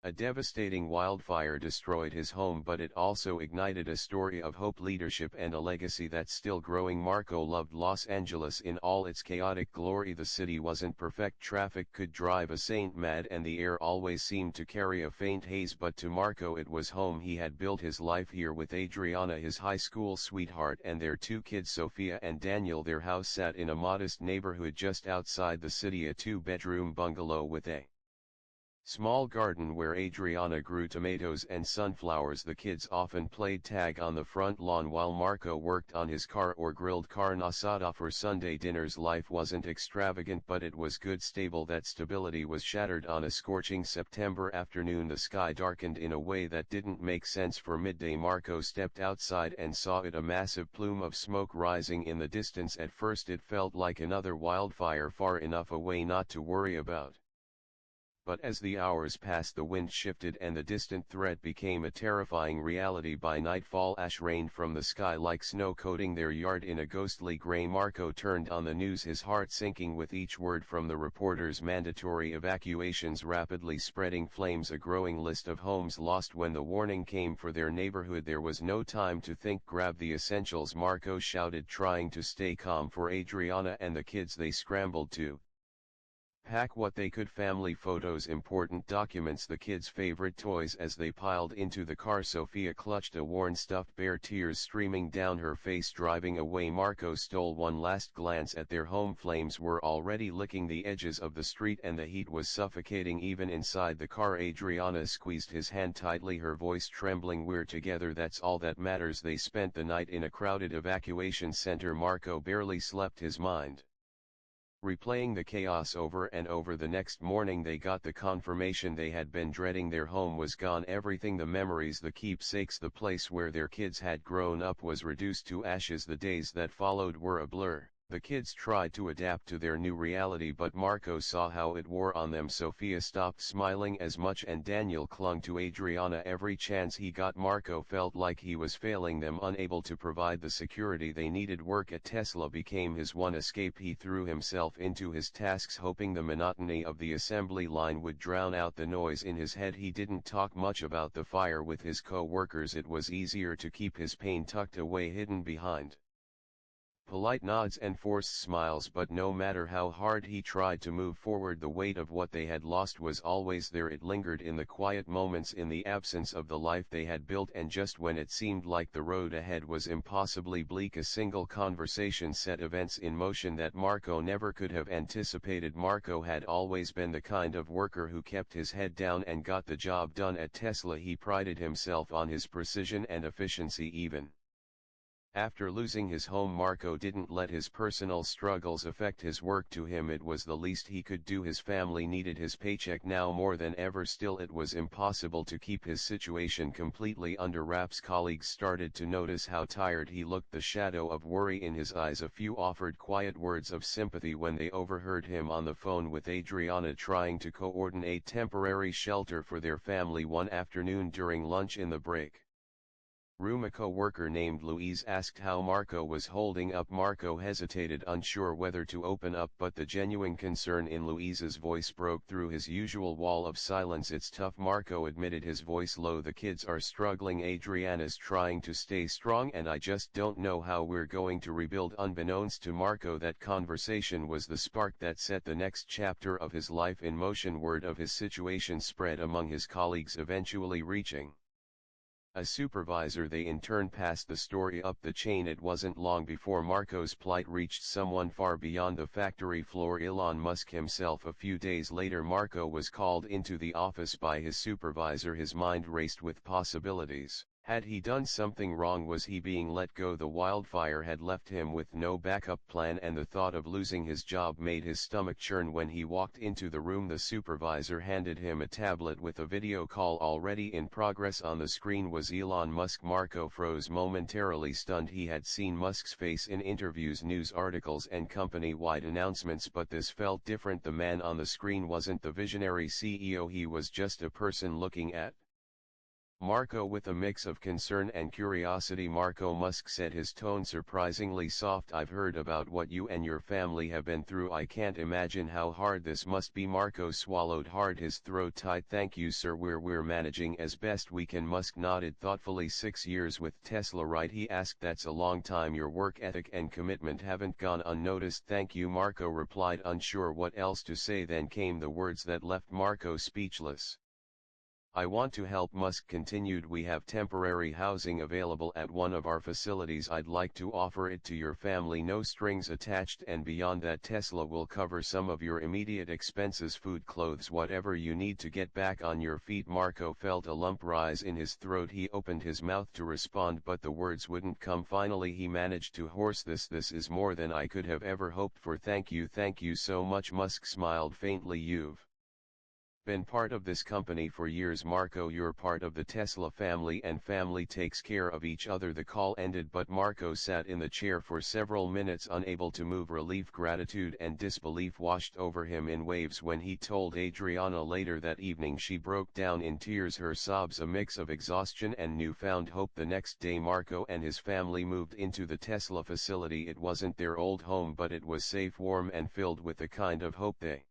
A devastating wildfire destroyed his home, but it also ignited a story of hope, leadership, and a legacy that's still growing. Marco loved Los Angeles in all its chaotic glory. The city wasn't perfect, traffic could drive a saint mad, and the air always seemed to carry a faint haze, but to Marco it was home. He had built his life here with Adriana, his high school sweetheart, and their two kids, Sophia and Daniel. Their house sat in a modest neighborhood just outside the city, a two-bedroom bungalow with a small garden where Adriana grew tomatoes and sunflowers. The kids often played tag on the front lawn while Marco worked on his car or grilled carne asada for Sunday dinners. Life wasn't extravagant, but it was good, stable. That stability was shattered on a scorching September afternoon. The sky darkened in a way that didn't make sense. For midday, Marco stepped outside and saw it, a massive plume of smoke rising in the distance. At first it felt like another wildfire far enough away not to worry about. But as the hours passed, the wind shifted and the distant threat became a terrifying reality. By nightfall, ash rained from the sky like snow, coating their yard in a ghostly gray. Marco turned on the news, his heart sinking with each word from the reporters. Mandatory evacuations, rapidly spreading flames, a growing list of homes lost. When the warning came for their neighborhood, there was no time to think. Grab the essentials, Marco shouted, trying to stay calm. For Adriana and the kids, they scrambled to pack what they could: family photos, important documents, the kids' favorite toys. As they piled into the car, Sophia clutched a worn stuffed bear, tears streaming down her face. Driving away, Marco stole one last glance at their home. Flames were already licking the edges of the street and the heat was suffocating even inside the car. Adriana squeezed his hand tightly, her voice trembling. We're together, that's all that matters. They spent the night in a crowded evacuation center. Marco barely slept, his mind replaying the chaos over and over. The next morning they got the confirmation they had been dreading. Their home was gone. Everything, the memories, the keepsakes, the place where their kids had grown up, was reduced to ashes. The days that followed were a blur. The kids tried to adapt to their new reality, but Marco saw how it wore on them. Sophia stopped smiling as much, and Daniel clung to Adriana every chance he got. Marco felt like he was failing them, unable to provide the security they needed. Work at Tesla became his one escape. He threw himself into his tasks, hoping the monotony of the assembly line would drown out the noise in his head. He didn't talk much about the fire with his co-workers. It was easier to keep his pain tucked away, hidden behind polite nods and forced smiles. But no matter how hard he tried to move forward, the weight of what they had lost was always there. It lingered in the quiet moments, in the absence of the life they had built. And just when it seemed like the road ahead was impossibly bleak, a single conversation set events in motion that Marco never could have anticipated. Marco had always been the kind of worker who kept his head down and got the job done. At Tesla he prided himself on his precision and efficiency. Even after losing his home, Marco didn't let his personal struggles affect his work. To him it was the least he could do. His family needed his paycheck now more than ever. Still, it was impossible to keep his situation completely under wraps. Colleagues started to notice how tired he looked, the shadow of worry in his eyes. A few offered quiet words of sympathy when they overheard him on the phone with Adriana trying to coordinate temporary shelter for their family. One afternoon during lunch in the break room, a co-worker named Louise asked how Marco was holding up. Marco hesitated, unsure whether to open up, but the genuine concern in Louise's voice broke through his usual wall of silence. It's tough, Marco admitted, his voice low. The kids are struggling, Adriana's trying to stay strong, and I just don't know how we're going to rebuild. Unbeknownst to Marco, that conversation was the spark that set the next chapter of his life in motion. Word of his situation spread among his colleagues, eventually reaching a supervisor. They in turn passed the story up the chain. It wasn't long before Marco's plight reached someone far beyond the factory floor, Elon Musk himself. A few days later, Marco was called into the office by his supervisor. His mind raced with possibilities. Had he done something wrong? Was he being let go? The wildfire had left him with no backup plan, and the thought of losing his job made his stomach churn. When he walked into the room, the supervisor handed him a tablet with a video call already in progress. On the screen was Elon Musk. Marco froze, momentarily stunned. He had seen Musk's face in interviews, news articles, and company-wide announcements, but this felt different. The man on the screen wasn't the visionary CEO, he was just a person looking at Marco. With a mix of concern and curiosity, Marco Musk said, his tone surprisingly soft. "I've heard about what you and your family have been through. I can't imagine how hard this must be." Marco swallowed hard, his throat tight. "Thank you, sir. We're managing as best we can." Musk nodded thoughtfully. 6 years with Tesla, right? He asked. "That's a long time. Your work ethic and commitment haven't gone unnoticed." "Thank you," Marco replied, unsure what else to say. Then came the words that left Marco speechless. "I want to help," Musk continued. "We have temporary housing available at one of our facilities. I'd like to offer it to your family, no strings attached, and beyond that Tesla will cover some of your immediate expenses: food, clothes, whatever you need to get back on your feet." Marco felt a lump rise in his throat. He opened his mouth to respond, but the words wouldn't come. Finally he managed to hoarse, "This is more than I could have ever hoped for. Thank you so much." Musk smiled faintly. "You've been part of this company for years, Marco. You're part of the Tesla family, and family takes care of each other." The call ended, but Marco sat in the chair for several minutes, unable to move. Relief, gratitude, and disbelief washed over him in waves. When he told Adriana later that evening, she broke down in tears, her sobs a mix of exhaustion and newfound hope. The next day Marco and his family moved into the Tesla facility. It wasn't their old home, but it was safe, warm, and filled with the kind of hope they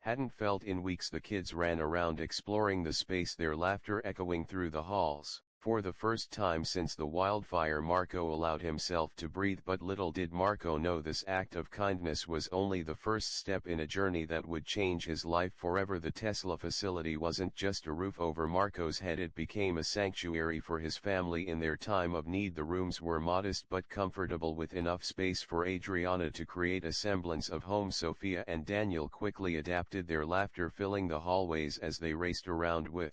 hadn't felt in weeks. The kids ran around exploring the space, their laughter echoing through the halls. For the first time since the wildfire, Marco allowed himself to breathe. But little did Marco know this act of kindness was only the first step in a journey that would change his life forever. The Tesla facility wasn't just a roof over Marco's head, it became a sanctuary for his family in their time of need. The rooms were modest but comfortable, with enough space for Adriana to create a semblance of home. Sophia and Daniel quickly adapted, their laughter filling the hallways as they raced around with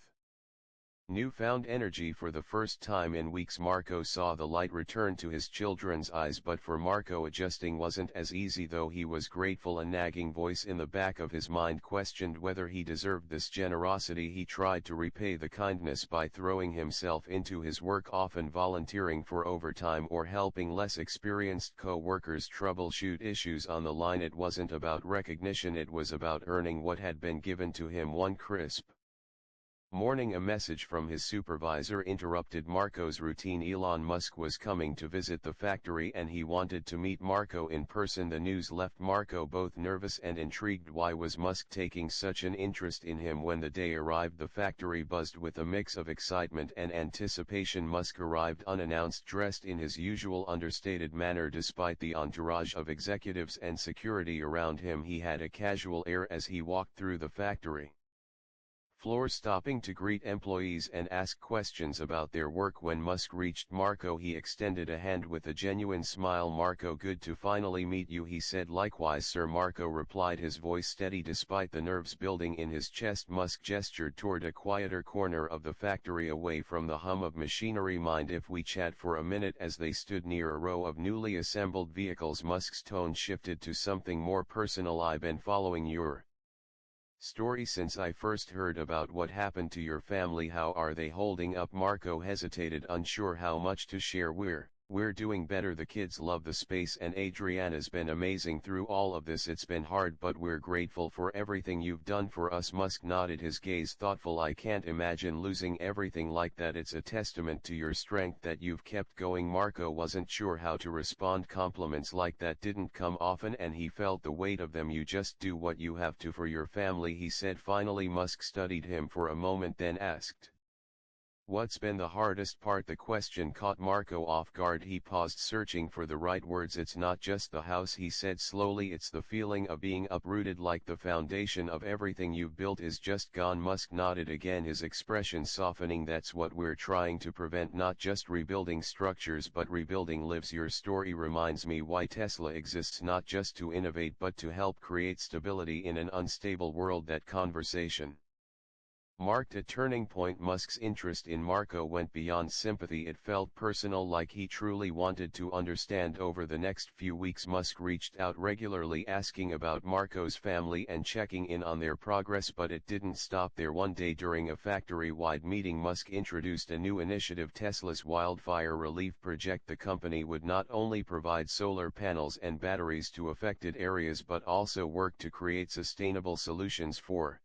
newfound energy. For the first time in weeks, Marco saw the light return to his children's eyes. But for Marco, adjusting wasn't as easy, though he was grateful. A nagging voice in the back of his mind questioned whether he deserved this generosity. He tried to repay the kindness by throwing himself into his work, often volunteering for overtime or helping less experienced co-workers troubleshoot issues on the line. It wasn't about recognition, it was about earning what had been given to him. One crisp morning, a message from his supervisor interrupted Marco's routine. Elon Musk was coming to visit the factory, and he wanted to meet Marco in person. The news left Marco both nervous and intrigued. Why was Musk taking such an interest in him? When the day arrived, the factory buzzed with a mix of excitement and anticipation. Musk arrived unannounced, dressed in his usual understated manner. Despite the entourage of executives and security around him, he had a casual air as he walked through the factory floor, stopping to greet employees and ask questions about their work. When Musk reached Marco, he extended a hand with a genuine smile. "Marco, good to finally meet you," he said. "Likewise, sir," Marco replied, his voice steady despite the nerves building in his chest. Musk gestured toward a quieter corner of the factory, away from the hum of machinery. "Mind if we chat for a minute?" As they stood near a row of newly assembled vehicles, Musk's tone shifted to something more personal. "I've been following your story since I first heard about what happened to your family. How are they holding up?" Marco hesitated, unsure how much to share. We're doing better. The kids love the space, and Adriana's been amazing through all of this. It's been hard, but we're grateful for everything you've done for us." Musk nodded, his gaze thoughtful. "I can't imagine losing everything like that. It's a testament to your strength that you've kept going." Marco wasn't sure how to respond. Compliments like that didn't come often, and he felt the weight of them. "You just do what you have to for your family," he said finally. Musk studied him for a moment, then asked, "What's been the hardest part?" The question caught Marco off guard. He paused, searching for the right words. "It's not just the house," he said slowly. "It's the feeling of being uprooted, like the foundation of everything you've built is just gone." Musk nodded again, his expression softening. "That's what we're trying to prevent, not just rebuilding structures but rebuilding lives. Your story reminds me why Tesla exists, not just to innovate but to help create stability in an unstable world." That conversation marked a turning point. Musk's interest in Marco went beyond sympathy. It felt personal, like he truly wanted to understand. Over the next few weeks, Musk reached out regularly, asking about Marco's family and checking in on their progress. But it didn't stop there. One day during a factory-wide meeting, Musk introduced a new initiative, Tesla's Wildfire Relief Project. The company would not only provide solar panels and batteries to affected areas but also work to create sustainable solutions for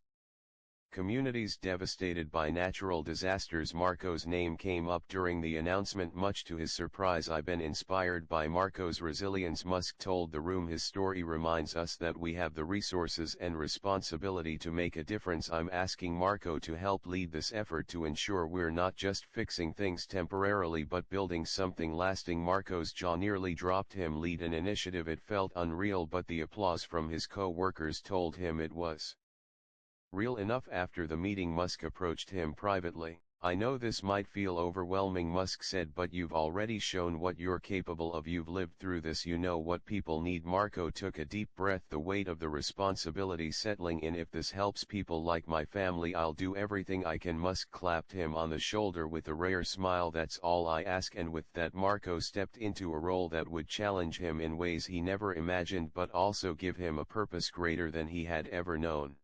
Communities devastated by natural disasters. Marco's name came up during the announcement. Much to his surprise, I've been inspired by Marco's resilience, Musk told the room. His story reminds us that we have the resources and responsibility to make a difference. I'm asking Marco to help lead this effort to ensure we're not just fixing things temporarily but building something lasting. Marco's jaw nearly dropped. Him lead an initiative. It felt unreal, but the applause from his co-workers told him it was real enough. After the meeting, Musk approached him privately. I know this might feel overwhelming, Musk said, but you've already shown what you're capable of. You've lived through this. You know what people need. Marco took a deep breath, the weight of the responsibility settling in. If this helps people like my family, I'll do everything I can. Musk clapped him on the shoulder with a rare smile. That's all I ask. And with that, Marco stepped into a role that would challenge him in ways he never imagined, but also give him a purpose greater than he had ever known.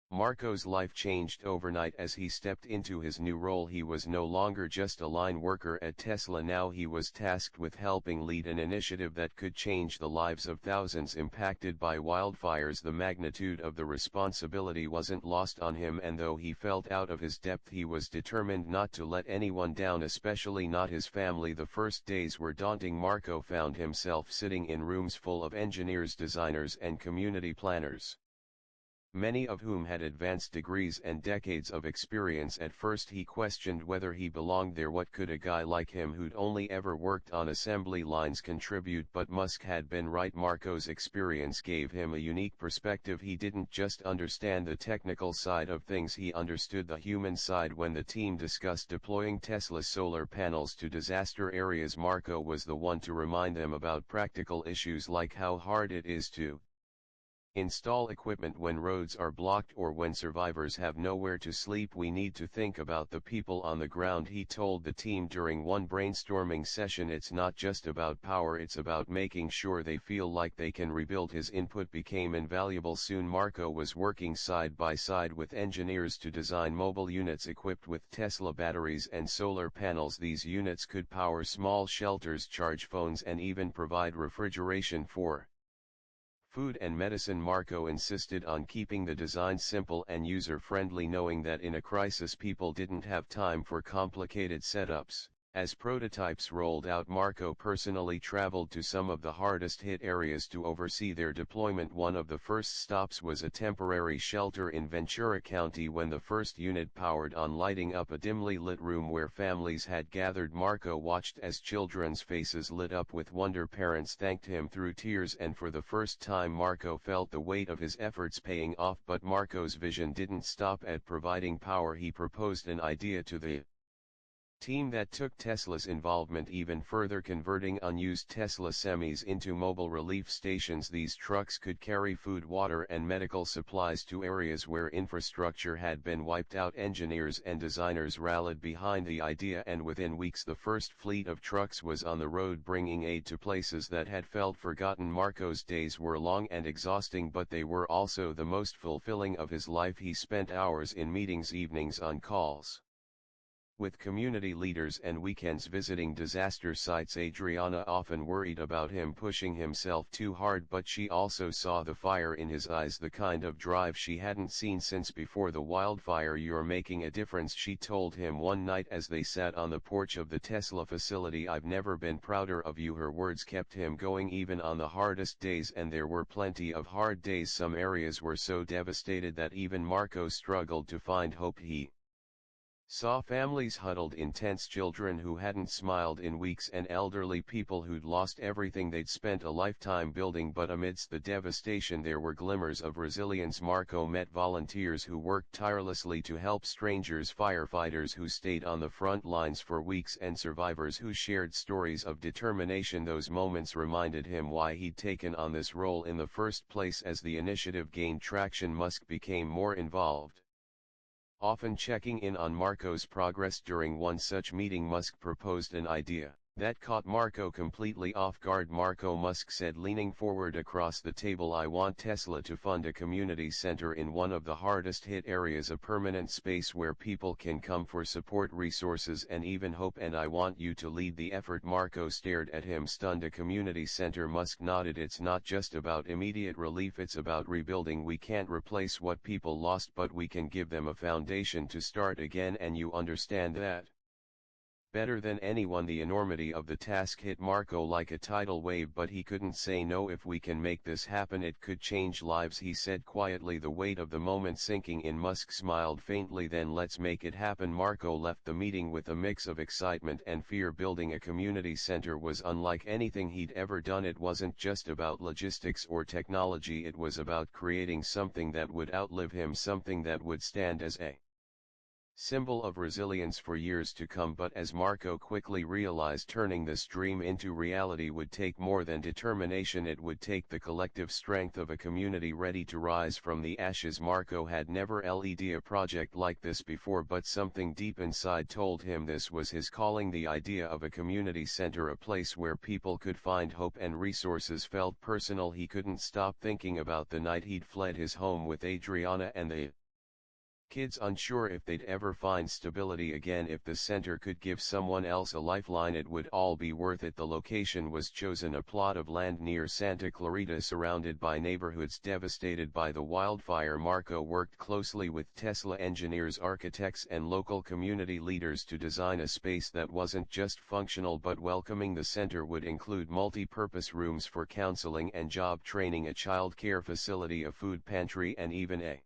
Marco's life changed overnight as he stepped into his new role. He was no longer just a line worker at Tesla. Now he was tasked with helping lead an initiative that could change the lives of thousands impacted by wildfires. The magnitude of the responsibility wasn't lost on him, and though he felt out of his depth, he was determined not to let anyone down, especially not his family. The first days were daunting. Marco found himself sitting in rooms full of engineers, designers, and community planners, many of whom had advanced degrees and decades of experience. At first he questioned whether he belonged there. What could a guy like him, who'd only ever worked on assembly lines, contribute? But Musk had been right. Marco's experience gave him a unique perspective. He didn't just understand the technical side of things, he understood the human side. When the team discussed deploying Tesla's solar panels to disaster areas, Marco was the one to remind them about practical issues like how hard it is to install equipment when roads are blocked or when survivors have nowhere to sleep. We need to think about the people on the ground, he told the team during one brainstorming session. It's not just about power, it's about making sure they feel like they can rebuild. His input became invaluable. Soon Marco was working side by side with engineers to design mobile units equipped with Tesla batteries and solar panels. These units could power small shelters, charge phones, and even provide refrigeration for food and medicine. Marco insisted on keeping the design simple and user-friendly, knowing that in a crisis people didn't have time for complicated setups. As prototypes rolled out, Marco personally traveled to some of the hardest hit areas to oversee their deployment. One of the first stops was a temporary shelter in Ventura County. When the first unit powered on, lighting up a dimly lit room where families had gathered, Marco watched as children's faces lit up with wonder. Parents thanked him through tears, and for the first time Marco felt the weight of his efforts paying off. But Marco's vision didn't stop at providing power. He proposed an idea to the team that took Tesla's involvement even further, converting unused Tesla semis into mobile relief stations. These trucks could carry food, water, and medical supplies to areas where infrastructure had been wiped out. Engineers and designers rallied behind the idea, and within weeks the first fleet of trucks was on the road, bringing aid to places that had felt forgotten. Marco's days were long and exhausting, but they were also the most fulfilling of his life. He spent hours in meetings, evenings on calls with community leaders, and weekends visiting disaster sites. Adriana often worried about him pushing himself too hard, but she also saw the fire in his eyes, the kind of drive she hadn't seen since before the wildfire. You're making a difference, she told him one night as they sat on the porch of the Tesla facility. I've never been prouder of you. Her words kept him going even on the hardest days, and there were plenty of hard days. Some areas were so devastated that even Marco struggled to find hope. He saw families huddled in tents, children who hadn't smiled in weeks, and elderly people who'd lost everything they'd spent a lifetime building. But amidst the devastation there were glimmers of resilience. Marco met volunteers who worked tirelessly to help strangers, firefighters who stayed on the front lines for weeks, and survivors who shared stories of determination. Those moments reminded him why he'd taken on this role in the first place. As the initiative gained traction, Musk became more involved, often checking in on Marco's progress. During one such meeting, Musk proposed an idea. That caught Marco completely off guard. Marco Musk said, leaning forward across the table, I want Tesla to fund a community center in one of the hardest hit areas, a permanent space where people can come for support, resources and even hope, and I want you to lead the effort. Marco stared at him, stunned. A community center? Musk nodded. It's not just about immediate relief, it's about rebuilding. We can't replace what people lost, but we can give them a foundation to start again, and you understand that better than anyone. The enormity of the task hit Marco like a tidal wave, but he couldn't say no. If we can make this happen, it could change lives, he said quietly, the weight of the moment sinking in. Musk smiled faintly. Then let's make it happen. Marco left the meeting with a mix of excitement and fear. Building a community center was unlike anything he'd ever done. It wasn't just about logistics or technology, it was about creating something that would outlive him, something that would stand as a symbol of resilience for years to come. But as Marco quickly realized, turning this dream into reality would take more than determination. It would take the collective strength of a community ready to rise from the ashes. Marco had never led a project like this before, but something deep inside told him this was his calling. The idea of a community center, a place where people could find hope and resources, felt personal. He couldn't stop thinking about the night he'd fled his home with Adriana and the kids, unsure if they'd ever find stability again. If the center could give someone else a lifeline, it would all be worth it. The location was chosen, a plot of land near Santa Clarita surrounded by neighborhoods devastated by the wildfire. Marco worked closely with Tesla engineers, architects and local community leaders to design a space that wasn't just functional but welcoming. The center would include multi-purpose rooms for counseling and job training, a child care facility, a food pantry and even a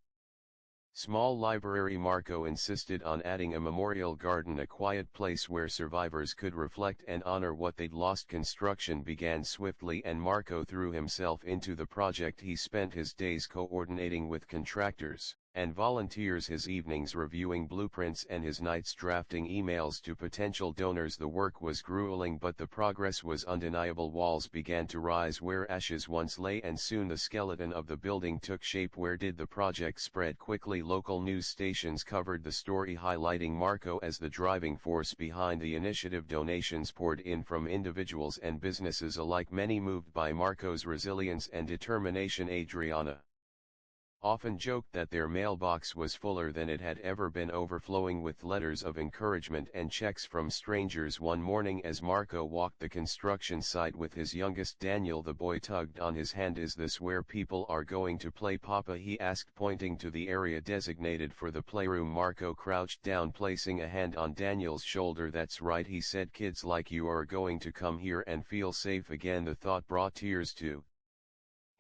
small library. Marco insisted on adding a memorial garden, a quiet place where survivors could reflect and honor what they'd lost. Construction began swiftly and Marco threw himself into the project. He spent his days coordinating with contractors and volunteers, his evenings reviewing blueprints and his nights drafting emails to potential donors. The work was grueling, but the progress was undeniable. Walls began to rise where ashes once lay, and soon the skeleton of the building took shape. Where did the project spread quickly? Local news stations covered the story, highlighting Marco as the driving force behind the initiative. Donations poured in from individuals and businesses alike, many moved by Marco's resilience and determination. Adriana often joked that their mailbox was fuller than it had ever been, overflowing with letters of encouragement and checks from strangers. One morning as Marco walked the construction site with his youngest, Daniel, the boy tugged on his hand. Is this where people are going to play, Papa? He asked, pointing to the area designated for the playroom. Marco crouched down, placing a hand on Daniel's shoulder. That's right, he said, kids like you are going to come here and feel safe again. The thought brought tears to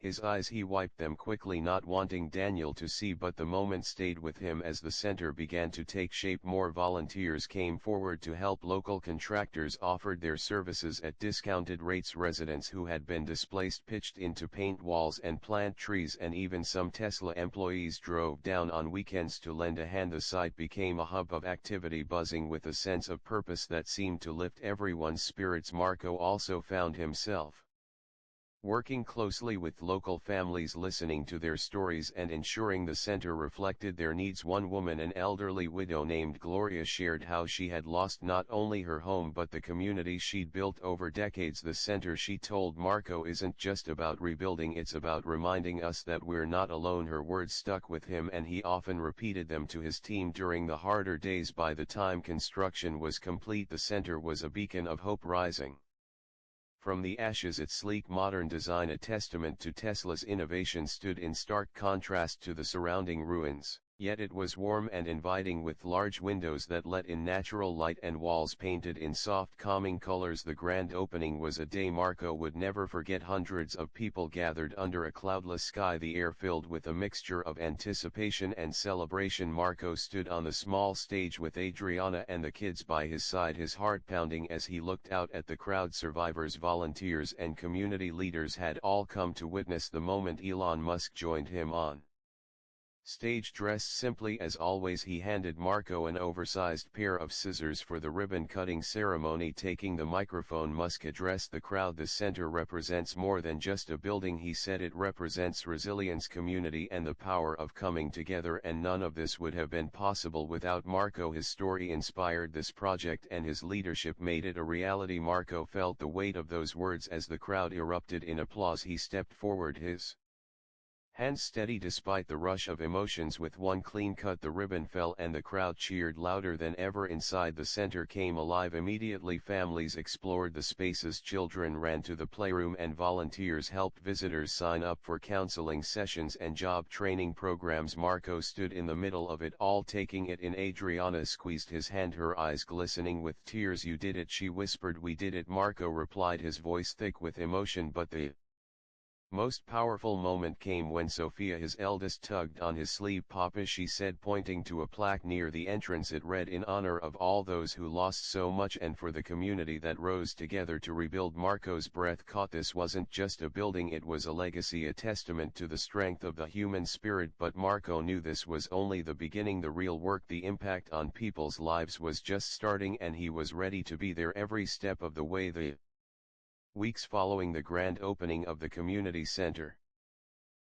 his eyes. He wiped them quickly, not wanting Daniel to see, but the moment stayed with him. As the center began to take shape, more volunteers came forward to help. Local contractors offered their services at discounted rates. Residents who had been displaced pitched in to paint walls and plant trees, and even some Tesla employees drove down on weekends to lend a hand. The site became a hub of activity, buzzing with a sense of purpose that seemed to lift everyone's spirits. Marco also found himself working closely with local families, listening to their stories and ensuring the center reflected their needs. One woman, an elderly widow named Gloria, shared how she had lost not only her home but the community she'd built over decades. The center, she told Marco, isn't just about rebuilding, it's about reminding us that we're not alone. Her words stuck with him and he often repeated them to his team during the harder days. By the time construction was complete, the center was a beacon of hope, rising from the ashes. Its sleek modern design, a testament to Tesla's innovation, stood in stark contrast to the surrounding ruins. Yet it was warm and inviting, with large windows that let in natural light and walls painted in soft, calming colors. The grand opening was a day Marco would never forget. Hundreds of people gathered under a cloudless sky, the air filled with a mixture of anticipation and celebration. Marco stood on the small stage with Adriana and the kids by his side, his heart pounding as he looked out at the crowd. Survivors, volunteers and community leaders had all come to witness the moment. Elon Musk joined him on Stage dressed simply as always, he handed Marco an oversized pair of scissors for the ribbon-cutting ceremony. Taking the microphone, Musk addressed the crowd. "The center represents more than just a building," he said. "It represents resilience, community, and the power of coming together, and none of this would have been possible without Marco. His story inspired this project and his leadership made it a reality." Marco felt the weight of those words as the crowd erupted in applause. He stepped forward, his hands steady despite the rush of emotions. With one clean cut, the ribbon fell and the crowd cheered louder than ever. Inside, the center came alive immediately. Families explored the spaces, children ran to the playroom, and volunteers helped visitors sign up for counseling sessions and job training programs. Marco stood in the middle of it all, taking it in. Adriana squeezed his hand, her eyes glistening with tears. "You did it," she whispered. "We did it," Marco replied, his voice thick with emotion. But the most powerful moment came when Sophia, his eldest, tugged on his sleeve. "Papa," she said, pointing to a plaque near the entrance. It read, "In honor of all those who lost so much and for the community that rose together to rebuild." Marco's breath caught. This wasn't just a building, it was a legacy, a testament to the strength of the human spirit. But Marco knew this was only the beginning. The real work, the impact on people's lives, was just starting, and he was ready to be there every step of the way. The weeks following the grand opening of the community center